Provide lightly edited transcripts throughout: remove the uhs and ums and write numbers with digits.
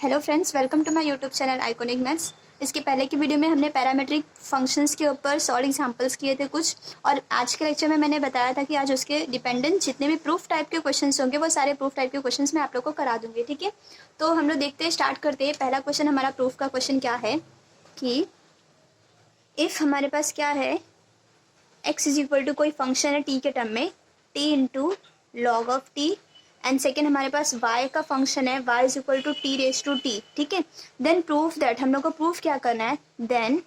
Hello friends, welcome to my YouTube channel iconic maths. इसके पहले की वीडियो में हमने पैरामेट्रिक फंक्शंस के ऊपर सॉल्व एग्जांपल्स किए थे कुछ, और आज के लेक्चर में मैंने बताया था कि आज उसके डिपेंडेंट जितने भी प्रूफ टाइप के क्वेश्चंस होंगे वो सारे प्रूफ टाइप के क्वेश्चंस मैं आप लोग को करा दूंगी। ठीक है, तो हम लोग देखते हैं, स्टार्ट करते हैं। पहला क्वेश्चन हमारा प्रूफ का क्वेश्चन क्या है कि इफ़ हमारे पास क्या है, एक्स इज इक्वल टू कोई फंक्शन है टी के टर्म में, t into log of t, and second हमारे पास y का फंक्शन है y is equal to t raise to t. ठीक है, देन प्रूफ दैट, हम लोग को प्रूफ क्या करना है, देन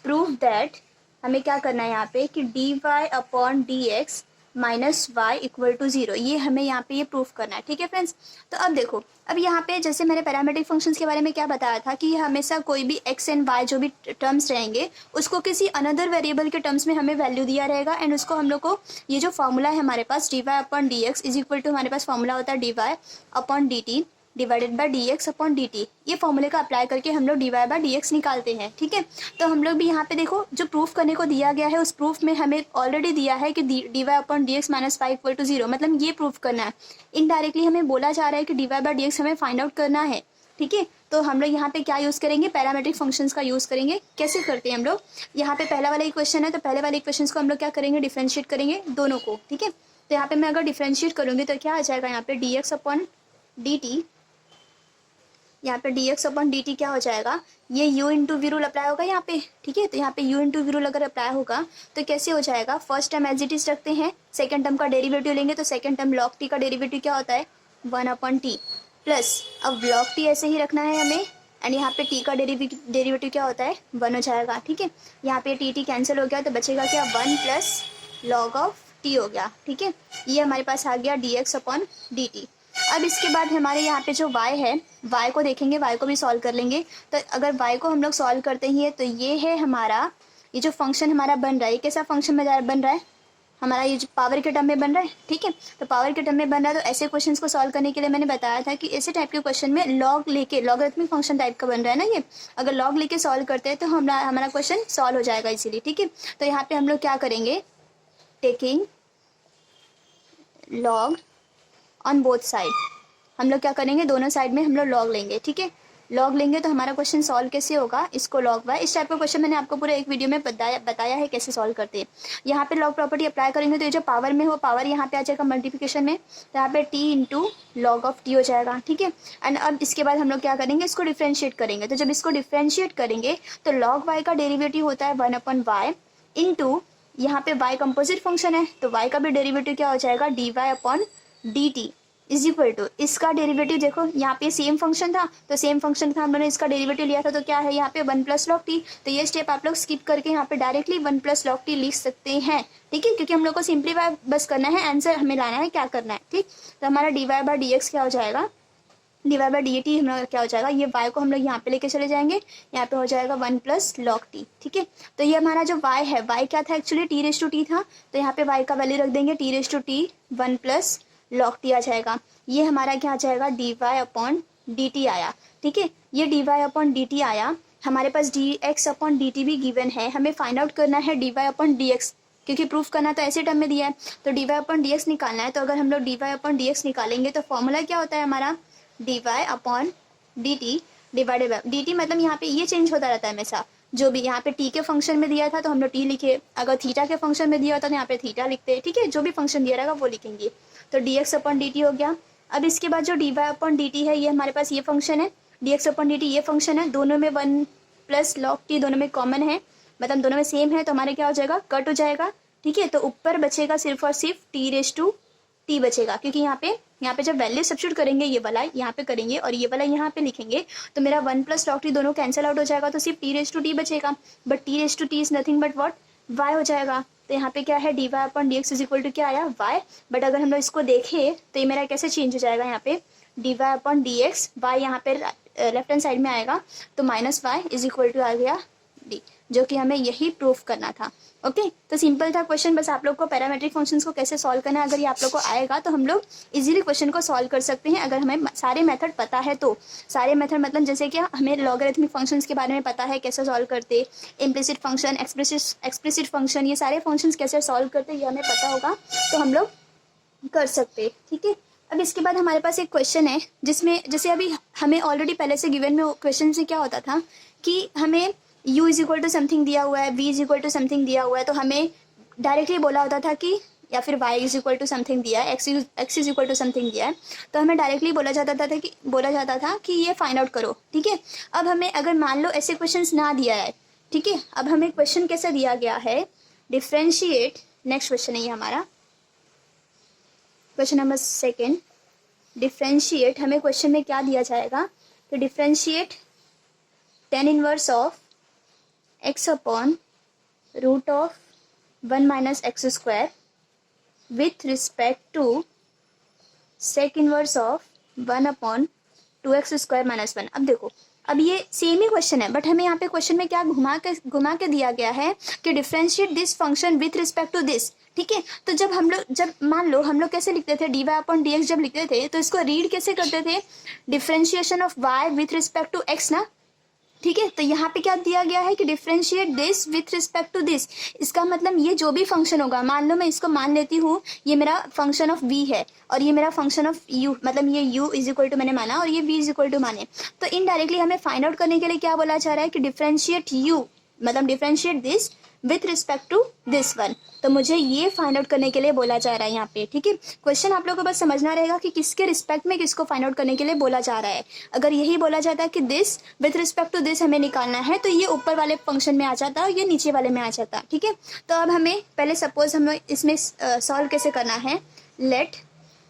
प्रूफ दैट हमें क्या करना है यहाँ पे कि d y upon d x minus y equal to zero, ये हमें यहाँ पे ये प्रूफ करना है। ठीक है फ्रेंड्स, तो अब देखो, अब यहाँ पे जैसे मैंने पैरामेट्रिक फंक्शंस के बारे में क्या बताया था कि हमेशा कोई भी एक्स एंड वाई जो भी टर्म्स रहेंगे उसको किसी अनदर वेरिएबल के टर्म्स में हमें वैल्यू दिया रहेगा, एंड उसको हम लोग को ये जो फॉर्मूला है हमारे पास d y upon d x is equal to, हमारे पास फॉर्मूला होता है d y upon d t divided by d x upon d t. ये फॉर्मूले का अप्लाई करके हम लोग d y by d x निकालते हैं। ठीक है, तो हम लोग भी यहाँ पे देखो, जो प्रूफ करने को दिया गया है उस प्रूफ में हमें ऑलरेडी दिया है कि d y upon d x minus y equal to zero, मतलब ये प्रूफ करना है। इनडायरेक्टली हमें बोला जा रहा है कि d y by d x हमें फाइंड आउट करना है। ठीक है, तो हम लोग यहाँ पे क्या यूज़ करेंगे, पैरामेट्रिक फंक्शंस का यूज़ करेंगे। कैसे करते हैं हम लोग, यहाँ पे पहला वाला ही क्वेश्चन है, तो पहले वाले क्वेश्चन को हम लोग क्या करेंगे, डिफ्रेंशिएट करेंगे दोनों को। ठीक है, तो यहाँ पे मैं अगर डिफ्रेंशिएट करूँगी तो क्या आ जाएगा, यहाँ पे d x upon d t, यहाँ पे d x upon d t क्या हो जाएगा, ये u into v rule apply होगा यहाँ पे। ठीक है, तो यहाँ पे u इंटू वी रूल अगर अप्लाई होगा तो कैसे हो जाएगा, first term as it is रखते हैं, सेकंड टर्म का डेरिवेटिव लेंगे, तो सेकंड टर्म log t का डेरिवेटिव क्या होता है, 1 अपॉन टी प्लस, अब log t ऐसे ही रखना है हमें, एंड यहाँ पे t का डेरिवेटिव क्या होता है, 1 हो जाएगा। ठीक है, यहाँ पे टी कैंसिल हो गया तो बचेगा क्या, 1 प्लस लॉग ऑफ टी हो गया। ठीक है, ये हमारे पास आ गया D x upon d T. अब इसके बाद हमारे यहाँ पे जो y है, y को देखेंगे, y को भी सॉल्व कर लेंगे। तो अगर y को हम लोग सॉल्व करते ही है तो ये है हमारा, ये जो फंक्शन हमारा बन रहा है, ये कैसा फंक्शन में बन रहा है, हमारा ये जो पावर के टर्म में बन रहा है। ठीक है, तो पावर के टर्म में बन रहा है, तो ऐसे क्वेश्चंस को सॉल्व करने के लिए मैंने बताया था कि ऐसे टाइप के क्वेश्चन में लॉग लेके, लॉगरिथमिक फंक्शन टाइप का बन रहा है ना ये, अगर लॉग लेके सॉल्व करते हैं तो हमारा क्वेश्चन सॉल्व हो जाएगा इसीलिए। ठीक है, तो यहाँ पे हम लोग क्या करेंगे, taking log on both side, हम लोग क्या करेंगे, दोनों साइड में हम लोग लॉग लेंगे। ठीक है, लॉग लेंगे तो हमारा क्वेश्चन सॉल्व कैसे होगा, इसको लॉग वाई, इस टाइप का क्वेश्चन मैंने आपको पूरे एक वीडियो में बताया है कैसे सॉल्व करते हैं। यहाँ पे लॉग प्रॉपर्टी अप्लाई करेंगे तो ये जो पावर में हो, पावर यहाँ पे आ जाएगा मल्टीप्लिकेशन में, तो यहाँ पे T into log of T हो जाएगा। ठीक है, एंड अब इसके बाद हम लोग क्या करेंगे, इसको डिफ्रेंशिएट करेंगे। तो जब इसको डिफ्रेंशिएट करेंगे तो लॉग वाई का डेरिवेटिव होता है 1 अपॉन वाई इंटू, यहाँ पे वाई कंपोजिट फंक्शन है तो वाई का भी डेरिवेटिव क्या हो जाएगा, d y upon d t is equal to, इसका डेरिवेटिव देखो, यहाँ पे सेम फंक्शन था तो सेम फंक्शन था, हम लोगों ने इसका डेरिवेटिव लिया था तो क्या है यहाँ पे 1 प्लस लॉग टी, तो ये स्टेप आप लोग स्किप करके यहाँ पे डायरेक्टली 1 प्लस लॉग टी लिख सकते हैं। ठीक है, क्योंकि हम लोग को सिंप्लीफाई बस करना है, आंसर हमें लाना है, क्या करना है। ठीक, तो हमारा d y by d x क्या हो जाएगा, d y by d t हम लोग क्या हो जाएगा, ये y को हम लोग यहाँ पे लेके चले जाएंगे, यहाँ पे हो जाएगा 1 प्लस लॉग टी। ठीक है, तो ये हमारा जो y है, y क्या था actually, t raise to t था, तो यहाँ पे y का वैल्यू रख देंगे t raise to t 1 plus log t आ जाएगा। ये हमारा क्या आ जाएगा, d y upon d t आया। ठीक है, ये d y upon d t आया, हमारे पास d x upon d t भी गिवन है, हमें फाइंड आउट करना है d y upon d x, क्योंकि प्रूफ करना तो ऐसे टर्म में दिया है, तो d y upon d x निकालना है। तो अगर हम लोग d y upon d x निकालेंगे तो फॉर्मूला क्या होता है हमारा, d y upon d t divided by d t, मतलब यहाँ पे ये चेंज होता रहता है हमेशा, जो भी यहाँ पे टी के फंक्शन में दिया था तो हम लोग टी लिखे, अगर थीटा के फंक्शन में दिया होता तो यहाँ पे थीटा लिखते। ठीक है, जो भी फंक्शन दिया रहेगा वो लिखेंगे, तो d x upon d t हो गया। अब इसके बाद जो d y upon d t है, ये हमारे पास ये फंक्शन है, d x upon d t ये फंक्शन है, दोनों में 1 प्लस लॉग टी दोनों में कॉमन है, मतलब दोनों में सेम है, तो हमारे क्या हो जाएगा, कट हो जाएगा। ठीक है, तो ऊपर बचेगा सिर्फ और सिर्फ टी रेस टू टी बचेगा, क्योंकि यहाँ पे जब वैल्यू सब्स्टिट्यूट करेंगे, ये वाला यहाँ पे करेंगे और ये वाला यहाँ पे लिखेंगे, तो मेरा 1 प्लस लॉग टी दोनों कैंसिल आउट हो जाएगा, तो सिर्फ टी रेस टू टी बचेगा, but t raise to t is nothing but what, y हो जाएगा। तो यहाँ पे क्या है, d y upon d x is equal to क्या आया, वाई, बट अगर हम लोग इसको देखें तो ये मेरा कैसे चेंज हो जाएगा, यहाँ पे d y upon d x, y यहाँ पे लेफ्ट हैंड साइड में आएगा, तो minus y is equal to आ गया डी, जो कि हमें यही प्रूफ करना था। ओके, तो सिंपल था क्वेश्चन, बस आप लोग को पैरामेट्रिक फंक्शंस को कैसे सॉल्व करना है, अगर ये आप लोग को आएगा तो हम लोग इजीली क्वेश्चन को सॉल्व कर सकते हैं, अगर हमें सारे मेथड पता है तो। सारे मेथड मतलब जैसे कि हमें लॉगरिथमिक फंक्शंस के बारे में पता है कैसे सॉल्व करते, इम्प्लिसिट फंक्शन, एक्सप्लिसिट फंक्शन, ये सारे फंक्शंस कैसे सॉल्व करते ये हमें पता होगा तो हम लोग कर सकते। ठीक है, अब इसके बाद हमारे पास एक क्वेश्चन है जिसमें जैसे अभी हमें ऑलरेडी पहले से गिवन में क्वेश्चन से क्या होता था कि हमें u is equal to something दिया हुआ है, v is equal to something दिया हुआ है, तो हमें डायरेक्टली बोला होता था कि या फिर y is equal to something दिया है, x is equal to something दिया है, तो हमें डायरेक्टली बोला जाता था कि ये फाइंड आउट करो, ठीक है। अब हमें अगर मान लो ऐसे क्वेश्चंस ना दिया है, ठीक है, अब हमें क्वेश्चन कैसे दिया गया है, डिफ्रेंशिएट, नेक्स्ट क्वेश्चन है ये हमारा क्वेश्चन नंबर 2, डिफ्रेंशिएट, हमें क्वेश्चन में क्या दिया जाएगा कि differentiate tan inverse of x upon root of 1 minus x square with respect to sec inverse of 1 upon 2x square minus 1। अब देखो, अब ये सेम ही क्वेश्चन है बट हमें यहाँ पे क्वेश्चन में क्या घुमा के दिया गया है कि differentiate this function with respect to this, ठीक है। तो जब मान लो हम लोग कैसे लिखते थे, dy अपॉन dx जब लिखते थे तो इसको रीड कैसे करते थे, differentiation of y with respect to x ना, ठीक है। तो यहाँ पे क्या दिया गया है कि differentiate this with respect to this, इसका मतलब ये जो भी फंक्शन होगा, मान लो मैं इसको मान लेती हूँ ये मेरा फंक्शन ऑफ v है और ये मेरा फंक्शन ऑफ u, मतलब ये u इज इक्वल टू मैंने माना और ये v इज इक्वल टू माने, तो इनडायरेक्टली हमें फाइंड आउट करने के लिए क्या बोला जा रहा है कि डिफ्रेंशिएट u, मतलब differentiate this with respect to this one, तो मुझे ये फाइंड आउट करने के लिए बोला जा रहा है यहाँ पे, ठीक है। क्वेश्चन आप लोगों को बस समझना रहेगा कि किसके रिस्पेक्ट में किसको फाइंड आउट करने के लिए बोला जा रहा है। अगर यही बोला जाता है कि this with respect to this हमें निकालना है तो ये ऊपर वाले फंक्शन में आ जाता और ये नीचे वाले में आ जाता, ठीक है। तो अब हमें पहले सपोज हम लोग इसमें सॉल्व कैसे करना है, let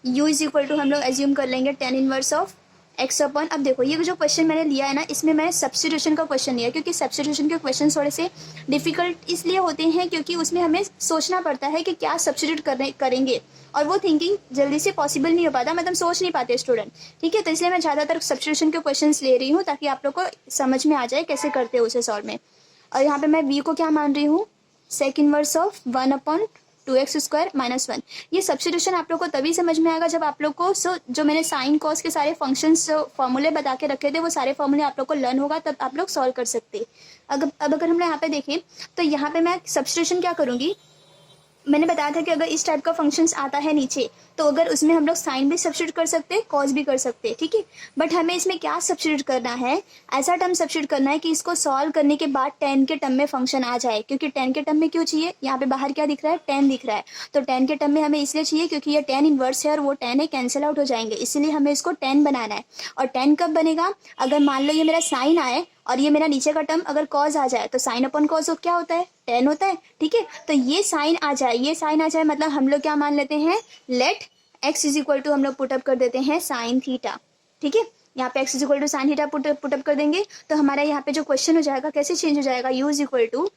u is equal to हम लोग एज्यूम कर लेंगे tan inverse of x upon, अब देखो ये जो क्वेश्चन मैंने लिया है ना, इसमें मैंने सब्स्टिट्यूशन का क्वेश्चन लिया क्योंकि सब्स्टिट्यूशन के क्वेश्चन थोड़े से डिफिकल्ट इसलिए होते हैं क्योंकि उसमें हमें सोचना पड़ता है कि क्या सब्स्टिट्यूट करेंगे और वो थिंकिंग जल्दी से पॉसिबल नहीं हो पाता, मतलब सोच नहीं पाते स्टूडेंट, ठीक है। तो इसलिए मैं ज़्यादातर सब्स्टिट्यूशन के क्वेश्चन ले रही हूँ ताकि आप लोग को समझ में आ जाए कैसे करते हो उसे सॉल्व में। और यहाँ पर मैं v को क्या मान रही हूँ, sec inverse of 1 upon 2x square minus 1। ये सब्स्टिट्यूशन आप लोग को तभी समझ में आएगा जब आप लोग को जो मैंने साइन कॉस के सारे फंक्शंस फॉर्मूले बता के रखे थे वो सारे फॉर्मूले आप लोग को लर्न होगा, तब आप लोग सॉल्व कर सकते। अब अगर हम यहाँ पे देखें तो यहाँ पे मैं सब्स्टिट्यूशन क्या करूँगी, मैंने बताया था कि अगर इस टाइप का फंक्शंस आता है नीचे तो अगर उसमें हम लोग साइन भी सब्स्टिट्यूट कर सकते हैं, कॉस भी कर सकते हैं, ठीक है। बट हमें इसमें क्या सब्स्टिट्यूट करना है, ऐसा टर्म सब्स्टिट्यूट करना है कि इसको सॉल्व करने के बाद 10 के टर्म में फंक्शन आ जाए, क्योंकि 10 के टर्म में क्यों चाहिए, यहाँ पे बाहर क्या दिख रहा है, 10 दिख रहा है, तो 10 के टर्म में हमें इसलिए चाहिए क्योंकि ये 10 इनवर्स है और वो 10 है, कैंसिल आउट हो जाएंगे, इसीलिए हमें इसको 10 बनाना है। और 10 कब बनेगा, अगर मान लो ये मेरा साइन आए और ये मेरा नीचे का टर्म अगर कॉज आ जाए तो साइन अपॉन कॉज क्या होता है, 10 होता है, ठीक है। तो ये साइन आ जाए मतलब हम लोग क्या मान लेते हैं, let x is equal to हम लोग पुटअप कर देते हैं साइन थीटा, ठीक है। यहाँ पे x is equal to sine theta put up कर देंगे तो हमारा यहाँ पे जो क्वेश्चन हो जाएगा कैसे चेंज हो जाएगा, u is equal to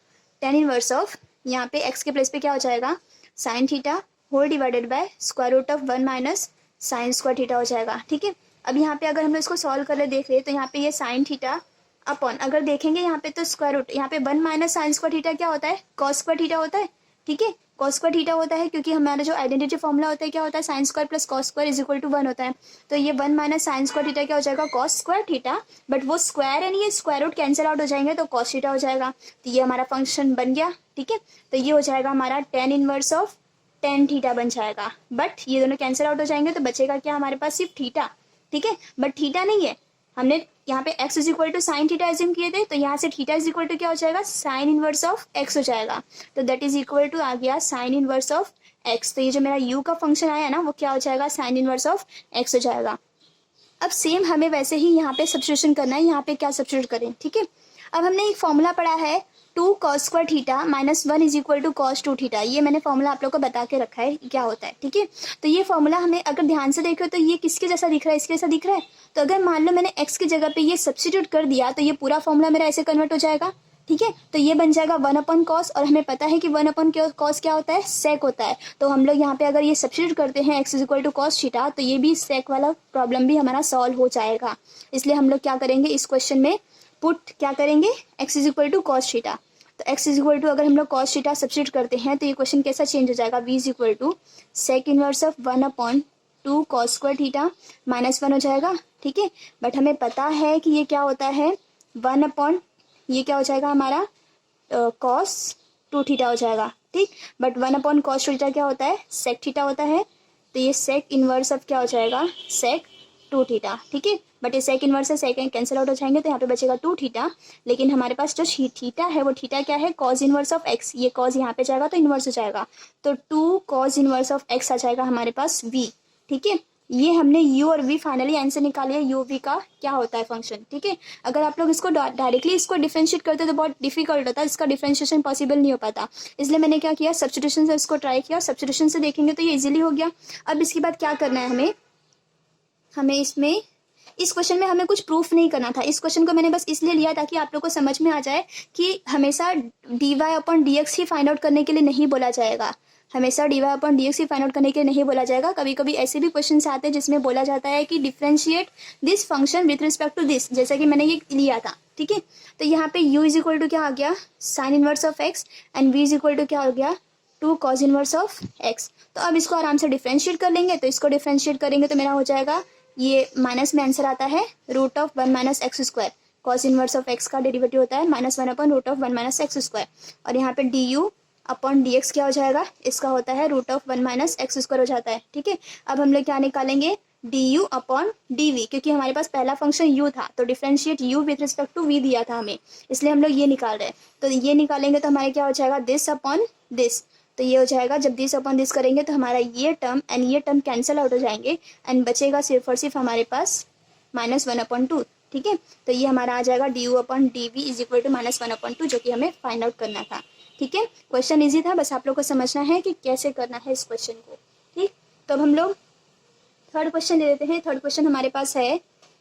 tan inverse of, यहाँ पे x के प्लेस पे क्या हो जाएगा, sine theta whole divided by square root of 1 minus sine square theta हो जाएगा, ठीक है। अब यहाँ पे अगर हम लोग इसको सॉल्व कर ले देख रहे तो यहाँ पे ये साइन थीटा अपॉन, अगर देखेंगे यहाँ पे तो स्क्वायर रूट, यहाँ पे 1 माइनस साइन स्क्वायर थीटा क्या होता है, कॉस स्क्वायर थीटा होता है, ठीक है। कॉस स्क्वायर थीटा होता है क्योंकि हमारा जो आइडेंटिटी फॉर्मूला होता है क्या होता है, sine square plus cos square is equal to 1 होता है। तो ये 1 माइनस साइन स्क्वायर थीटा क्या हो जाएगा, कॉस स्क्वायर थीटा, बट वो स्क्वायर है नहीं, ये स्क्वायर रूट कैंसिल आउट हो जाएंगे तो कॉस थीटा हो जाएगा, तो ये हमारा फंक्शन बन गया, ठीक है। तो ये हो जाएगा हमारा tan inverse of tan theta बन जाएगा, बट ये दोनों कैंसिल आउट हो जाएंगे तो बचेगा क्या हमारे पास, सिर्फ थीटा, ठीक है। बट थीटा नहीं है, हमने यहाँ पे x is equal to sine theta assume किए थे, तो यहाँ से थीटा इज इक्वल टू क्या हो जाएगा, साइन इनवर्स ऑफ x हो जाएगा, तो दैट इज इक्वल टू आ गया साइन इनवर्स ऑफ x। तो ये जो मेरा u का फंक्शन आया ना वो क्या हो जाएगा, साइन इनवर्स ऑफ x हो जाएगा। अब सेम हमें वैसे ही यहाँ पे सब्स्टिट्यूशन करना है, यहाँ पे क्या सब्स्टिट्यूट करें, ठीक है। अब हमने एक फॉर्मूला पढ़ा है 2 cos square theta minus 1 is equal to cos 2 theta, ये मैंने फॉर्मूला आप लोग को बता के रखा है क्या होता है, ठीक है। तो ये फॉर्मूला हमें अगर ध्यान से देखो तो ये किसके जैसा दिख रहा है, इसके जैसा दिख रहा है। तो अगर मान लो मैंने x की जगह पे ये सब्स्टिट्यूट कर दिया तो ये पूरा फॉर्मूला मेरा ऐसे कन्वर्ट हो जाएगा, ठीक है। तो ये बन जाएगा 1 अपॉन कॉस, और हमें पता है कि 1 अपॉन कॉस क्या होता है, सेक होता है। तो हम लोग यहाँ पे अगर ये सब्स्टिट्यूट करते हैं x is equal to cos theta तो ये भी सेक वाला प्रॉब्लम भी हमारा सॉल्व हो जाएगा। इसलिए हम लोग क्या करेंगे, इस क्वेश्चन में पुट क्या करेंगे, x is equal to cos theta, तो x इज इक्वल टू अगर हम लोग कॉस थीटा सब्स्टिट्यूट करते हैं तो ये क्वेश्चन कैसा चेंज हो जाएगा, v is equal to sec inverse of 1 upon 2 cos square theta minus 1 हो जाएगा, ठीक है। बट हमें पता है कि ये क्या होता है, 1 अपॉन ये क्या हो जाएगा हमारा कॉस 2 थीटा हो जाएगा, ठीक। बट 1 अपॉन कॉस 2 थीटा क्या होता है, सेक थीटा होता है, तो ये सेक इन्वर्स ऑफ क्या हो जाएगा, सेक 2 थीटा, ठीक है। बट ये सेक इन्वर्स से सेक कैंसिल आउट हो जाएंगे, तो यहाँ पे बचेगा 2 थीटा। लेकिन हमारे पास जो थीटा है वो थीटा क्या है, कॉज इन्वर्स ऑफ एक्स, ये कॉज यहाँ पे जाएगा तो इन्वर्स हो जाएगा, तो 2 कॉज इन्वर्स ऑफ एक्स आ जाएगा हमारे पास v, ठीक है। ये हमने u और v फाइनली आंसर निकाल लिया, u v का क्या होता है फंक्शन, ठीक है। अगर आप लोग इसको डायरेक्टली इसको डिफरेंशिएट करते तो बहुत डिफिकल्ट होता है, इसका डिफरेंशिएशन पॉसिबल नहीं हो पाता, इसलिए मैंने क्या किया, सब्स्टिट्यूशन से इसको ट्राई किया, सब्स्टिट्यूशन से देखेंगे तो ये इजीली हो गया। अब इसके बाद क्या करना है, हमें इसमें इस क्वेश्चन में हमें कुछ प्रूफ नहीं करना था। इस क्वेश्चन को मैंने बस इसलिए लिया ताकि आप लोग को समझ में आ जाए कि हमेशा dy/dx ही फाइंड आउट करने के लिए नहीं बोला जाएगा, हमेशा dy/dx ही फाइंड आउट करने के लिए नहीं बोला जाएगा। कभी कभी ऐसे भी क्वेश्चन आते हैं जिसमें बोला जाता है कि differentiate this function with respect to this, जैसा कि मैंने ये लिया था, ठीक है। तो यहाँ पे u इज इक्वल टू क्या आ गया, sine inverse of x, and v is equal to क्या हो गया, 2 कॉज इनवर्स ऑफ x। तो अब इसको आराम से डिफरेंशिएट कर लेंगे, तो इसको डिफरेंशिएट करेंगे तो मेरा हो जाएगा, ये माइनस में आंसर आता है √1 minus x square, cos inverse of x का डेरिवेटिव होता है -1/√1 माइनस एक्स स्क्वायर, और यहाँ पे du/dx क्या हो जाएगा, इसका होता है √1 माइनस एक्स स्क्वायर हो जाता है, ठीक है। अब हम लोग क्या निकालेंगे, du/dv, क्योंकि हमारे पास पहला फंक्शन u था, तो differentiate u with respect to v दिया था हमें, इसलिए हम लोग ये निकाल रहे हैं। तो ये निकालेंगे तो हमारे क्या हो जाएगा, दिस अपॉन दिस, तो ये हो जाएगा, जब दिस अपॉन दिस करेंगे तो हमारा ये टर्म एंड ये टर्म कैंसिल आउट हो जाएंगे, एंड बचेगा सिर्फ और सिर्फ हमारे पास -1/2, ठीक है। तो ये हमारा आ जाएगा du/dv इज इक्वल टू -1/2, जो कि हमें फाइंड आउट करना था, ठीक है। क्वेश्चन इजी था, बस आप लोग को समझना है कि कैसे करना है इस क्वेश्चन को, ठीक। तो अब हम लोग थर्ड क्वेश्चन ले लेते हैं। थर्ड क्वेश्चन हमारे पास है,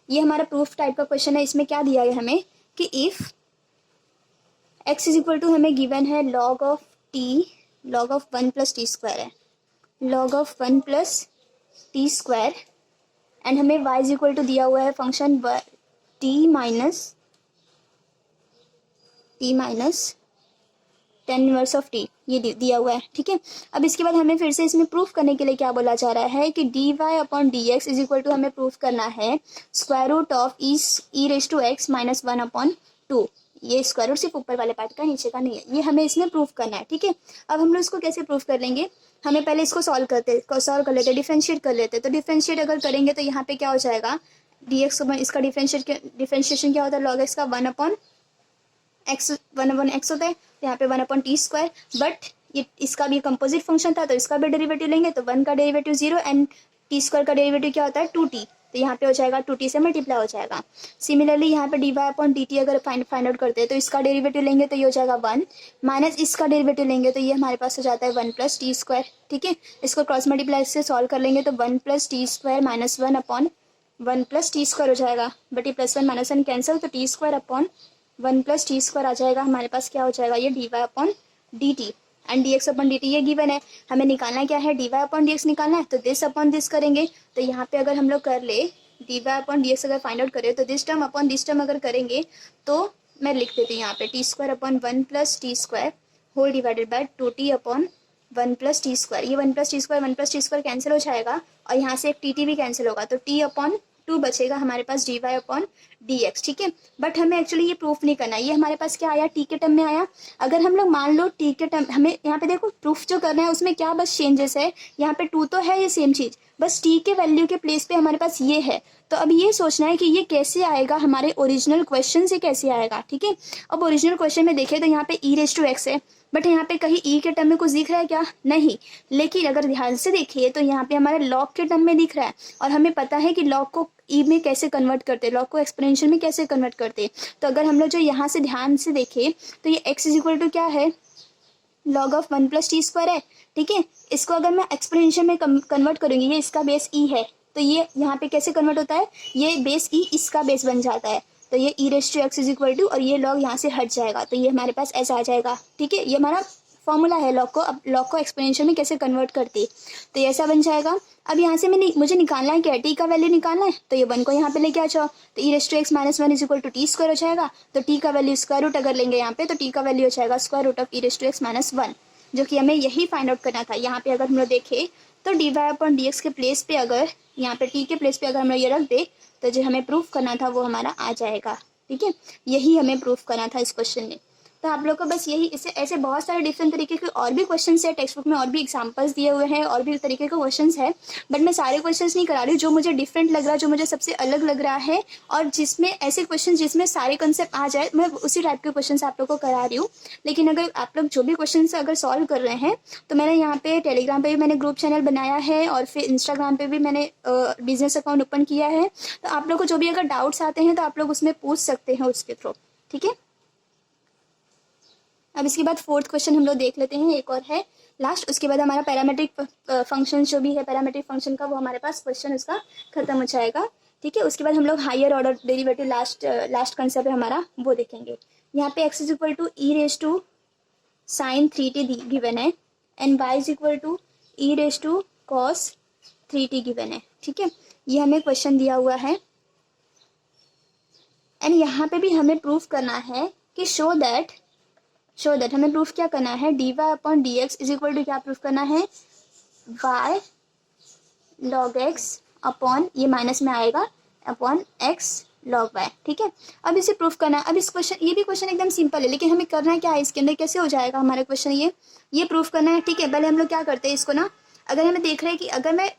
ये हमारा प्रूफ टाइप का क्वेश्चन है। इसमें क्या दिया है हमें कि if x is equal to, हमें गिवन है log of 1 plus t square है, log of 1 plus t square, and हमें y इज इक्वल टू दिया हुआ है function t minus tan inverse of t, ये दिया हुआ है, ठीक है। अब इसके बाद हमें फिर से इसमें प्रूफ करने के लिए क्या बोला जा रहा है कि dy/dx इज इक्वल टू, हमें प्रूफ करना है square root of e⁻x minus 1/2, ये स्क्वायर रूट सिर्फ ऊपर वाले पार्ट का, नीचे का नहीं है, ये हमें इसमें प्रूफ करना है, ठीक है। अब हम लोग इसको कैसे प्रूफ कर लेंगे, हमें पहले इसको सॉल्व कर लेते, डिफरेंशिएट कर लेते। तो डिफरेंशिएट अगर करेंगे तो यहाँ पे क्या हो जाएगा, dx, इसका डिफरेंशिएशन क्या होता है, log x का 1/x होता है, तो यहाँ पे 1/t², बट ये इसका भी कंपोजिट फंक्शन था तो इसका भी डेरिवेटिव लेंगे, तो 1 का डेरिवेटिव 0 एंड t² का डेरिवेटिव क्या होता है 2t, तो यहाँ पे हो जाएगा 2t से मल्टीप्लाई हो जाएगा। सिमिलरली यहाँ पे dy/dt अगर फाइंड आउट करते हैं तो इसका डेरिवेटिव लेंगे तो ये हो जाएगा 1, माइनस इसका डेरिवेटिव लेंगे तो ये हमारे पास हो जाता है 1 + t², ठीक है। इसको क्रॉस मल्टीप्लाई से सॉल्व कर लेंगे तो 1 + t² माइनस 1/1 + t² हो जाएगा, बट ये +1 -1 कैंसिल, तो t²/1 + t² आ जाएगा, हमारे पास क्या हो जाएगा, ये dy/dt, एंड dx/dt ये गिवन है, हमें निकालना क्या है, dy/dx निकालना है, तो दिस अपॉन दिस करेंगे। तो यहाँ पे अगर हम लोग कर ले dy/dx अगर फाइंड आउट करें तो this term upon this term अगर करेंगे तो मैं लिख देती हूँ यहाँ पे t²/1 + t² whole divided bye 2t/1 + t², ये 1 + t² कैंसिल हो जाएगा, और यहाँ से एक टी भी कैंसिल होगा, तो t/2 बचेगा हमारे पास dy/dx, ठीक है। बट हमें एक्चुअली ये प्रूफ नहीं करना, ये हमारे पास क्या आया, t के टर्म में आया। अगर हम लोग मान लो t के टर्म, हमें यहाँ पे देखो प्रूफ जो करना है उसमें क्या बस चेंजेस है, यहाँ पे 2 तो है ये सेम चीज, बस t के वैल्यू के प्लेस पे हमारे पास ये है। तो अब ये सोचना है कि ये कैसे आएगा, हमारे ओरिजिनल क्वेश्चन से कैसे आएगा, ठीक है। अब ओरिजिनल क्वेश्चन में देखें तो यहाँ पे e⁻x है, बट यहाँ पे कहीं e के टर्म में कुछ दिख रहा है क्या, नहीं। लेकिन अगर ध्यान से देखिए तो यहाँ पे हमारे log के टर्म में दिख रहा है, और हमें पता है कि log को e में कैसे कन्वर्ट करते हैं, log को एक्सपोनेंशियल में कैसे कन्वर्ट करते हैं। तो अगर हम लोग जो यहाँ से ध्यान से देखें तो ये x इज इक्वल टू क्या है, log ऑफ 1 + t² है, ठीक है। इसको अगर मैं एक्सपोनेंशियल में कन्वर्ट करूंगी, ये इसका बेस e है, तो ये यहाँ पे कैसे कन्वर्ट होता है, ये बेस e इसका बेस बन जाता है, तो ये e⁻x इज इक्वल टू, और ये log यहाँ से हट जाएगा, तो ये हमारे पास ऐसा आ जाएगा, ठीक है। ये हमारा फॉर्मूला है log को, अब log को एक्सपोनेंशियल में कैसे कन्वर्ट करते, तो ये ऐसा बन जाएगा। अब यहाँ से मुझे निकालना है क्या, t का वैल्यू निकालना है, तो ये 1 को यहाँ पे लेके आ जाओ, तो e⁻x minus 1 is equal to t² हो जाएगा, तो t का वैल्यू स्क्वायर रूट अगर लेंगे यहाँ पे तो t का वैल्यू हो जाएगा square root of e⁻x minus 1, जो कि हमें यही फाइंड आउट करना था। यहाँ पे अगर हम लोग देखें तो dy/dx के प्लेस पे, अगर यहाँ पे t के प्लेस पे अगर हम लोग ये रख दे तो जो हमें प्रूफ करना था वो हमारा आ जाएगा, ठीक है। यही हमें प्रूफ करना था इस क्वेश्चन में। तो तो आप लोग को बस यही, इससे ऐसे बहुत सारे डिफरेंट तरीके के और भी क्वेश्चन है टेक्स्ट बुक में, और भी एग्जाम्पल्स दिए हुए हैं, और भी तरीके के क्वेश्चन है, बट मैं सारे क्वेश्चन नहीं करा रही हूँ। जो मुझे डिफरेंट लग रहा है, जो मुझे सबसे अलग लग रहा है, और जिसमें ऐसे क्वेश्चन जिसमें सारे कंसेप्ट आ जाए, मैं उसी टाइप के क्वेश्चन आप लोग को करा रही हूँ। लेकिन अगर आप लोग जो भी क्वेश्चन अगर सॉल्व कर रहे हैं, तो मैंने यहाँ पे टेलीग्राम पे भी मैंने ग्रुप चैनल बनाया है, और फिर इंस्टाग्राम पे भी मैंने बिजनेस अकाउंट ओपन किया है। तो आप लोग को जो भी अगर डाउट्स आते हैं तो आप लोग उसमें पूछ सकते हैं उसके थ्रू, ठीक है। अब इसके बाद फोर्थ क्वेश्चन हम लोग देख लेते हैं, एक और है लास्ट, उसके बाद हमारा पैरामेट्रिक फंक्शन जो भी है पैरामेट्रिक फंक्शन का, वो हमारे पास क्वेश्चन उसका खत्म हो जाएगा, ठीक है। उसके बाद हम लोग higher order derivative last concept है हमारा, वो देखेंगे। यहाँ पे x is equal to e raise to sine 3t given है, and y is equal to e raise to cos 3t given है, ठीक है। ये हमें क्वेश्चन दिया हुआ है, एंड यहाँ पे भी हमें प्रूफ करना है कि शो दैट हमें प्रूफ क्या करना है, dy upon dx is equal to क्या प्रूफ करना है, y log x अपॉन, ये माइनस में आएगा, अपॉन x log y, ठीक है। अब इसे प्रूफ करना है। अब इस क्वेश्चन, ये भी क्वेश्चन एकदम सिंपल है, लेकिन हमें करना क्या है, इसके अंदर कैसे हो जाएगा हमारा क्वेश्चन, ये प्रूफ करना है, ठीक है। पहले हम लोग क्या करते हैं इसको ना, अगर हमें देख रहे हैं कि अगर मैं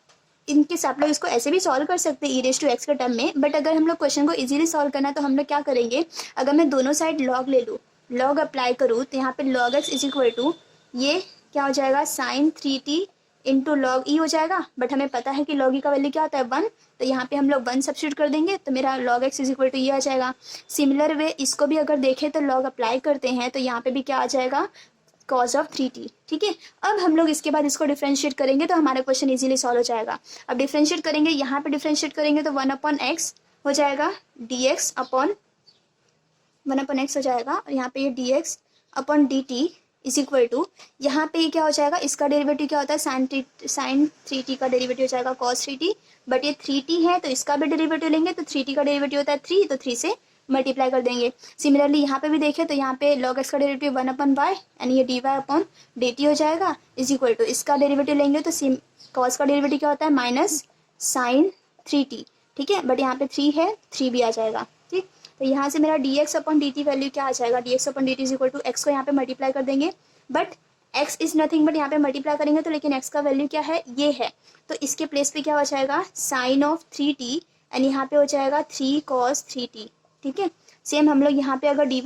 इनके आप लोग इसको ऐसे भी सॉल्व कर सकते हैं ई रेज टू एक्स के टर्म में, बट अगर हम लोग क्वेश्चन को इजीली सॉल्व करना है तो हम लोग क्या करेंगे, अगर मैं दोनों साइड लॉग ले लूँ, लॉग अप्लाई करूँ, तो यहाँ पे log x is equal to, ये क्या हो जाएगा, साइन 3t इंटू लॉग ई हो जाएगा। बट हमें पता है कि लॉग ई का वैल्यू क्या होता है, 1, तो यहाँ पे हम लोग 1 सब्स्टिट्यूट कर देंगे, तो मेरा log x is equal to ये आ जाएगा। सिमिलर वे इसको भी अगर देखें तो लॉग अप्लाई करते हैं, तो यहाँ पे भी क्या आ जाएगा, कॉज ऑफ 3t, ठीक है। अब हम लोग इसके बाद इसको डिफ्रेंशिएट करेंगे तो हमारा क्वेश्चन इजीली सॉल्व हो जाएगा। अब डिफ्रेंशिएट करेंगे, यहाँ पे डिफ्रेंशिएट करेंगे तो 1 अपॉन एक्स हो जाएगा, dx अपॉन 1 अपॉन एक्स हो जाएगा, और यहाँ पे ये dx upon dt is equal to, यहाँ पे ये क्या हो जाएगा, इसका डेरिवेटिव क्या होता है, साइन 3t का डेरिवेटिव हो जाएगा cos 3t, बट ये 3t है तो इसका भी डेरिवेटिव लेंगे, तो 3t का डेरिवेटिव होता है 3, तो 3 से मल्टीप्लाई कर देंगे। सिमिलरली यहाँ पे भी देखें तो यहाँ पे log x का डेरिवेटिव 1 अपॉन वाई, एंड ये dy अपॉन dt हो जाएगा, इज इक्वल टू, इसका डेरिवेटिव लेंगे तो cos का डेरिवेटिव क्या होता है, माइनस साइन 3t, ठीक है। बट यहाँ पे 3 है, 3 भी आ जाएगा, ठीक। तो यहाँ से मेरा dx अपॉन dt वैल्यू क्या आ जाएगा, dx upon dt is equal to, x को यहाँ पे मल्टीप्लाई कर देंगे, but x is nothing but यहाँ पे मल्टीप्लाई करेंगे तो, लेकिन x का वैल्यू क्या है, ये है, तो इसके प्लेस पे क्या हो जाएगा, साइन ऑफ 3t, एंड यहाँ पे हो जाएगा 3 cos 3t, ठीक है। सेम हम लोग यहाँ पे अगर dy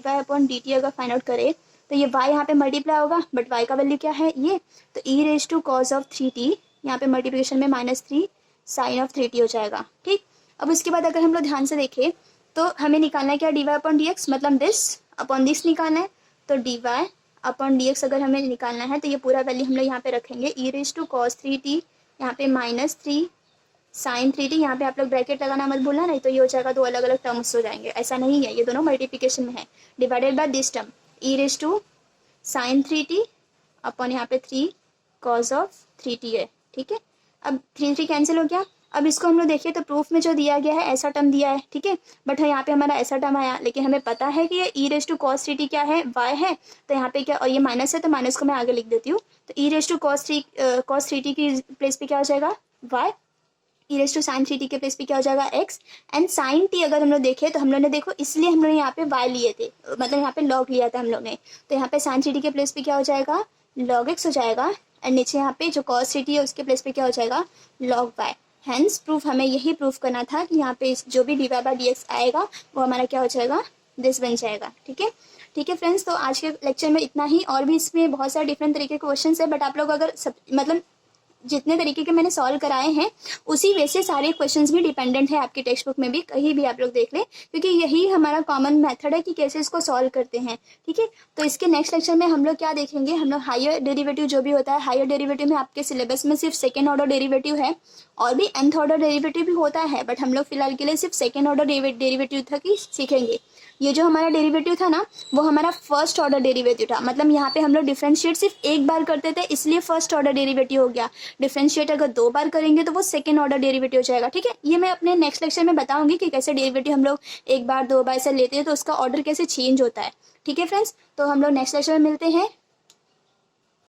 अपॉन dt अगर फाइंड आउट करें तो ये y यहाँ पे मल्टीप्लाई होगा, बट y का वैल्यू क्या है, ये, तो e raise to cos of 3t, यहाँ पे मल्टीप्लिकेशन में -3 साइन ऑफ 3t हो जाएगा, ठीक। अब इसके बाद अगर हम लोग ध्यान से देखें तो हमें निकालना है क्या, dy अपॉन dx, मतलब दिस अपॉन दिस निकालना है, तो dy अपॉन dx अगर हमें निकालना है तो ये पूरा वैल्यू हम लोग यहाँ पे रखेंगे, e raise to cos 3t, यहाँ पे -3 साइन 3t, यहाँ पे आप लोग ब्रैकेट लगाना मत भूलना, नहीं तो ये हो जाएगा, दो अलग अलग टर्म्स हो जाएंगे, ऐसा नहीं है, ये दोनों मल्टीप्लिकेशन में है, divided by this term e raise to sine 3t upon यहाँ पे 3 कॉज ऑफ 3t है, ठीक है। अब 3 कैंसिल हो गया। अब इसको हम लोग देखिए तो प्रूफ में जो दिया गया है ऐसा टर्म दिया है, ठीक है, बट यहाँ पे हमारा ऐसा टर्म आया, लेकिन हमें पता है कि ये ई रेज टू कॉस 3t क्या है, y है, तो यहाँ पे क्या, और ये माइनस है तो माइनस को मैं आगे लिख देती हूँ, तो ई रेज टू कॉस 3t की प्लेस पे क्या हो जाएगा, y, e raise to sine 3t के प्लेस पे क्या हो जाएगा, x, एंड साइन t अगर हम लोग देखें तो हम लोग ने देखो इसलिए हम लोग यहाँ पे y लिए थे, मतलब यहाँ पे log लिया था हम लोग ने, तो यहाँ पे साइन 3t के प्लेस पे क्या हो जाएगा, log x हो जाएगा, एंड नीचे यहाँ पे जो cos 3t है उसके प्लेस पे क्या हो जाएगा, log y। हैंस प्रूफ, हमें यही प्रूफ करना था कि यहाँ पे जो भी dy बाई dx आएगा वो हमारा क्या हो जाएगा, दिस बन जाएगा, ठीक है। ठीक है फ्रेंड्स, तो आज के लेक्चर में इतना ही, और भी इसमें बहुत सारे डिफरेंट तरीके के क्वेश्चंस है, बट आप लोग अगर सब मतलब जितने तरीके के मैंने सॉल्व कराए हैं उसी वैसे सारे क्वेश्चंस भी डिपेंडेंट है आपकी टेक्स्ट बुक में भी, कहीं भी आप लोग देख लें, क्योंकि यही हमारा कॉमन मेथड है कि कैसे इसको सॉल्व करते हैं, ठीक है। तो इसके नेक्स्ट लेक्चर में हम लोग क्या देखेंगे, हम लोग हायर डेरिवेटिव जो भी होता है, हायर डेरिवेटिव में आपके सिलेबस में सिर्फ सेकेंड ऑर्डर डेरिवेटिव है, और भी nth ऑर्डर डेरिवेटिव भी होता है, बट हम लोग फिलहाल के लिए सिर्फ सेकेंड ऑर्डर डेरिवेटिव तक ही सीखेंगे। ये जो हमारा डेरिवेटिव था ना, वो हमारा फर्स्ट ऑर्डर डेरिवेटिव था, मतलब यहाँ पे हम लोग डिफरेंशिएट सिर्फ एक बार करते थे, इसलिए फर्स्ट ऑर्डर डेरिवेटिव हो गया। डिफरेंशिएट अगर 2 बार करेंगे तो वो सेकंड ऑर्डर डेरिवेटिव हो जाएगा, ठीक है। ये मैं अपने नेक्स्ट लेक्चर में बताऊंगी कि कैसे डेरिवेटिव हम लोग 1 बार 2 बार से लेते हैं तो उसका ऑर्डर कैसे चेंज होता है, ठीक है फ्रेंड्स। तो हम लोग नेक्स्ट लेक्चर में मिलते हैं।